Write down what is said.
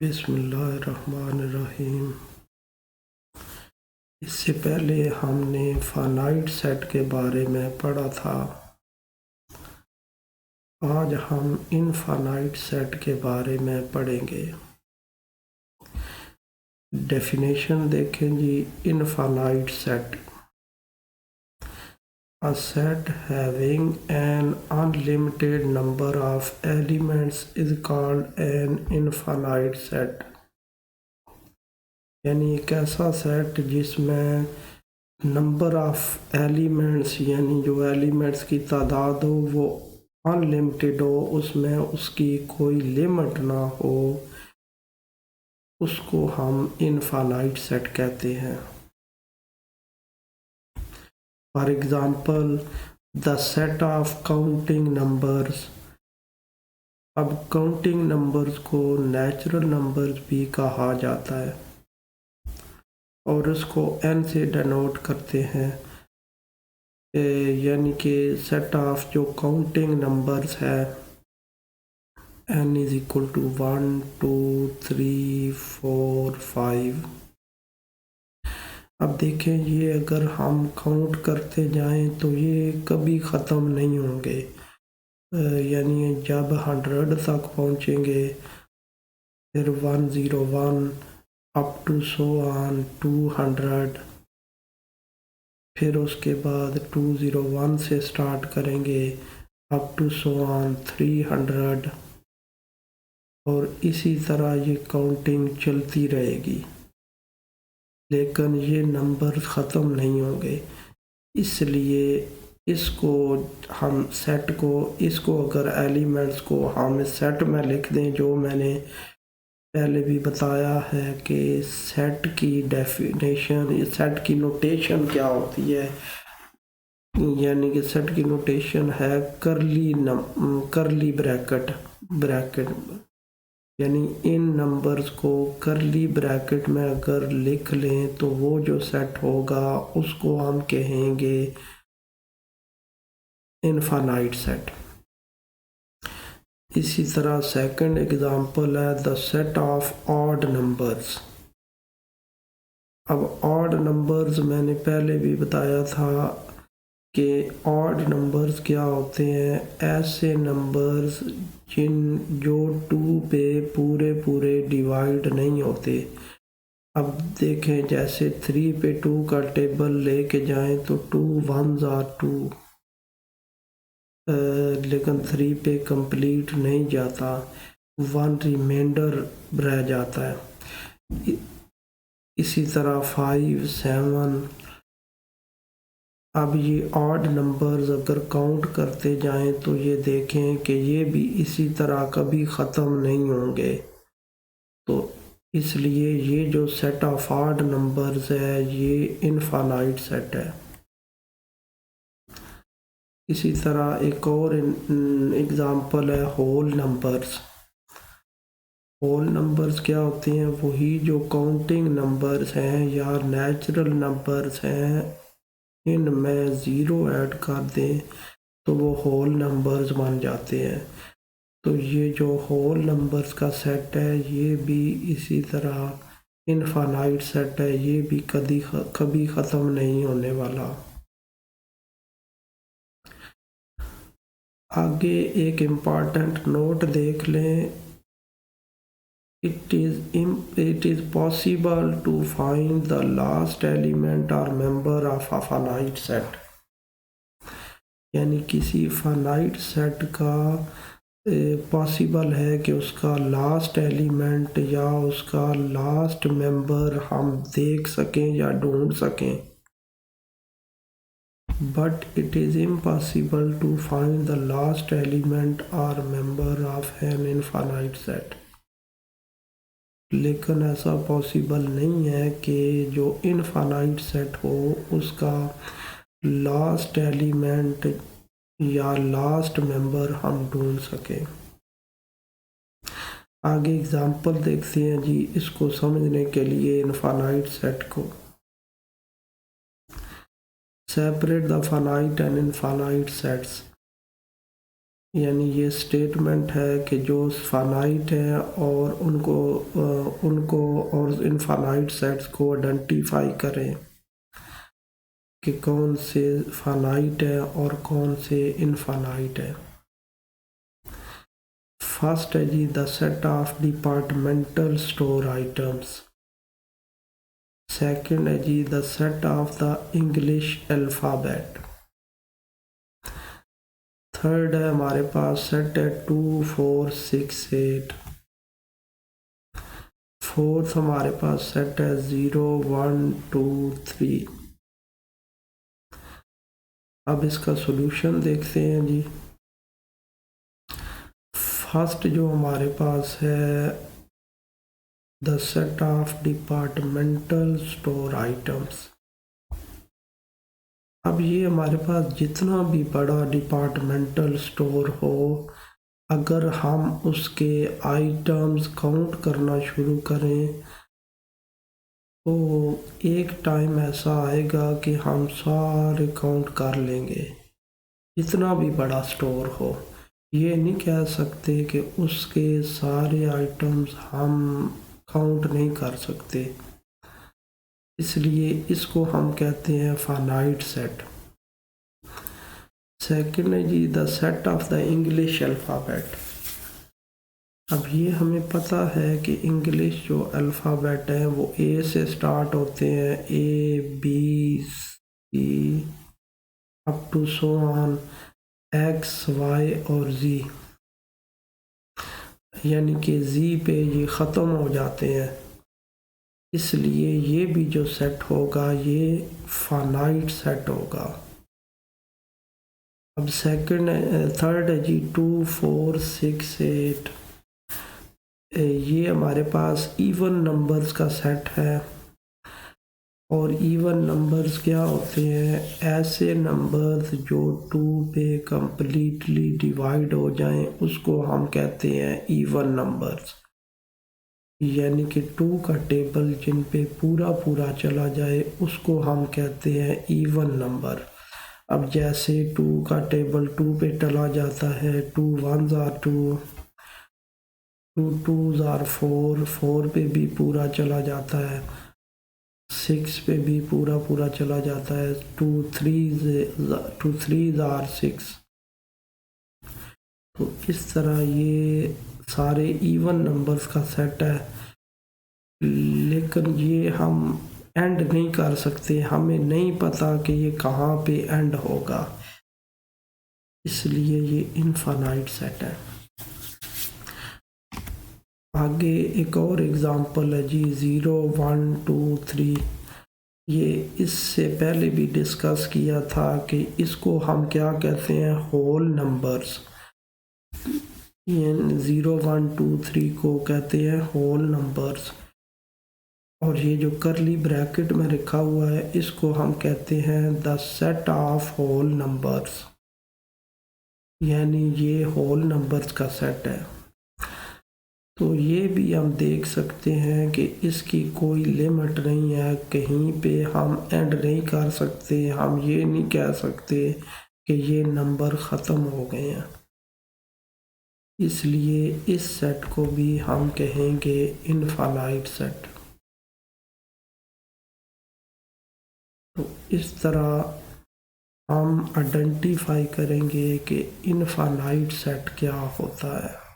बिस्मिल्लाहिर्रहमानिर्रहीम। इससे पहले हमने फाइनाइट सेट के बारे में पढ़ा था। आज हम इनफाइनाइट सेट के बारे में पढ़ेंगे। डेफिनेशन देखें जी। Infinite set, a set having an unlimited number of elements is called an infinite set। यानी एक ऐसा सेट जिसमें नंबर ऑफ एलिमेंट्स यानी जो एलिमेंट्स की तादाद हो वो अनलिमिटेड हो, उसमें उसकी कोई लिमिट ना हो, उसको हम इनफाइनाइट सेट कहते हैं। For example the set of counting numbers. अब काउंटिंग नंबर्स को नेचुरल नंबर्स भी कहा जाता है और उसको n से डिनोट करते हैं। यानी कि सेट ऑफ जो काउंटिंग नंबर्स है n इज इक्वल टू 1 2 3 4 5। अब देखें ये अगर हम काउंट करते जाएं तो ये कभी ख़त्म नहीं होंगे। यानी जब 100 तक पहुंचेंगे फिर 101 अप टू सो ऑन 200, फिर उसके बाद 201 से स्टार्ट करेंगे अप टू सो ऑन 300 और इसी तरह ये काउंटिंग चलती रहेगी, लेकिन ये नंबर ख़त्म नहीं होंगे। इसलिए इसको हम सेट को इसको अगर एलिमेंट्स को हम सेट में लिख दें, जो मैंने पहले भी बताया है कि सेट की डेफिनेशन, सेट की नोटेशन क्या होती है। यानी कि सेट की नोटेशन है करली ब्रैकेट यानी इन नंबर्स को करली ब्रैकेट में अगर लिख लें तो वो जो सेट होगा उसको हम कहेंगे इनफाइनाइट सेट। इसी तरह सेकंड एग्जांपल है the set of odd numbers. अब ऑड नंबर्स मैंने पहले भी बताया था कि ऑड नंबर्स क्या होते हैं। ऐसे नंबर्स जो 2 पे पूरे डिवाइड नहीं होते। अब देखें जैसे 3 पे 2 का टेबल लेके जाएं तो 2 1s are 2, लेकिन 3 पे कंप्लीट नहीं जाता, 1 रिमाइंडर रह जाता है। इसी तरह 5 7। अब ये ऑड नंबर्स अगर काउंट करते जाएं तो ये देखें कि ये भी इसी तरह कभी ख़त्म नहीं होंगे। तो इसलिए ये जो सेट ऑफ ऑड नंबर्स है ये इनफाइनाइट सेट है। इसी तरह एक और एग्जांपल है होल नंबर्स। होल नंबर्स क्या होते हैं? वही जो काउंटिंग नंबर्स हैं या नेचुरल नंबर्स हैं, इनमें ज़ीरो ऐड कर दें तो वो होल नंबर्स बन जाते हैं। तो ये जो होल नंबर्स का सेट है ये भी इसी तरह इनफाइनाइट सेट है, ये भी कभी ख़त्म नहीं होने वाला। आगे एक इम्पॉर्टेंट नोट देख लें। It is possible to find the last element or member of a finite set। यानी किसी फाइनाइट सेट का पॉसिबल है कि उसका लास्ट एलिमेंट या उसका लास्ट मेंबर हम देख सकें या ढूंढ सकें। But it is impossible to find the last element और member of an infinite set. लेकिन ऐसा पॉसिबल नहीं है कि जो इनफाइनाइट सेट हो उसका लास्ट एलिमेंट या लास्ट मेंबर हम ढूंढ सकें। आगे एग्जांपल देखते हैं जी इसको समझने के लिए। इनफाइनाइट सेट को separate the finite and infinite sets. यानी ये स्टेटमेंट है कि जो फानाइट है और उनको और इनफानाइट सेट्स को आइडेंटिफाई करें कि कौन से फानाइट है और कौन से इनफानाइट है। फर्स्ट है जी the set of departmental store items. Second है जी the set of the English alphabet. Third है हमारे पास सेट है 2 4 6 8। फोर्थ हमारे पास सेट है 0 1 2 3। अब इसका सॉल्यूशन देखते हैं जी। फर्स्ट जो हमारे पास है the set of departmental store items. अब ये हमारे पास जितना भी बड़ा डिपार्टमेंटल स्टोर हो, अगर हम उसके आइटम्स काउंट करना शुरू करें तो एक टाइम ऐसा आएगा कि हम सारे काउंट कर लेंगे, जितना भी बड़ा स्टोर हो। ये नहीं कह सकते कि उसके सारे आइटम्स हम काउंट नहीं कर सकते, इसलिए इसको हम कहते हैं फाइनाइट सेट। सेकंड है जी the set of the English alphabet. अब ये हमें पता है कि इंग्लिश जो अल्फ़ाबेट है वो ए से स्टार्ट होते हैं, A B C up to so on X Y और जी, यानी कि जी पे ये ख़त्म हो जाते हैं। इसलिए ये भी जो सेट होगा ये फाइनाइट सेट होगा। अब थर्ड है जी 2 4 6 8। ये हमारे पास इवन नंबर्स का सेट है, और इवन नंबर्स क्या होते हैं? ऐसे नंबर्स जो 2 पे कंप्लीटली डिवाइड हो जाएं उसको हम कहते हैं इवन नंबर्स, यानी कि 2 का टेबल जिन पे पूरा पूरा चला जाए उसको हम कहते हैं इवन नंबर। अब जैसे 2 का टेबल 2 पे चला जाता है, 2 1s आर 2, 2 2s आर 4, 4 पे भी पूरा चला जाता है, 6 पे भी पूरा पूरा चला जाता है, 2 3s आर 6। तो इस तरह ये सारे इवन नंबर्स का सेट है, लेकिन ये हम एंड नहीं कर सकते, हमें नहीं पता कि ये कहाँ पे एंड होगा, इसलिए ये इनफाइनाइट सेट है। आगे एक और एग्जांपल है जी 0 1 2 3। ये इससे पहले भी डिस्कस किया था कि इसको हम क्या कहते हैं, होल नंबर्स। 0 1 2 3 को कहते हैं होल नंबर्स, और ये जो करली ब्रैकेट में लिखा हुआ है इसको हम कहते हैं the set of whole numbers, यानी ये होल नंबर्स का सेट है। तो ये भी हम देख सकते हैं कि इसकी कोई लिमिट नहीं है, कहीं पे हम एंड नहीं कर सकते, हम ये नहीं कह सकते कि ये नंबर ख़त्म हो गए हैं, इसलिए इस सेट को भी हम कहेंगे इनफाइनाइट सेट। तो इस तरह हम आइडेंटिफाई करेंगे कि इनफाइनाइट सेट क्या होता है।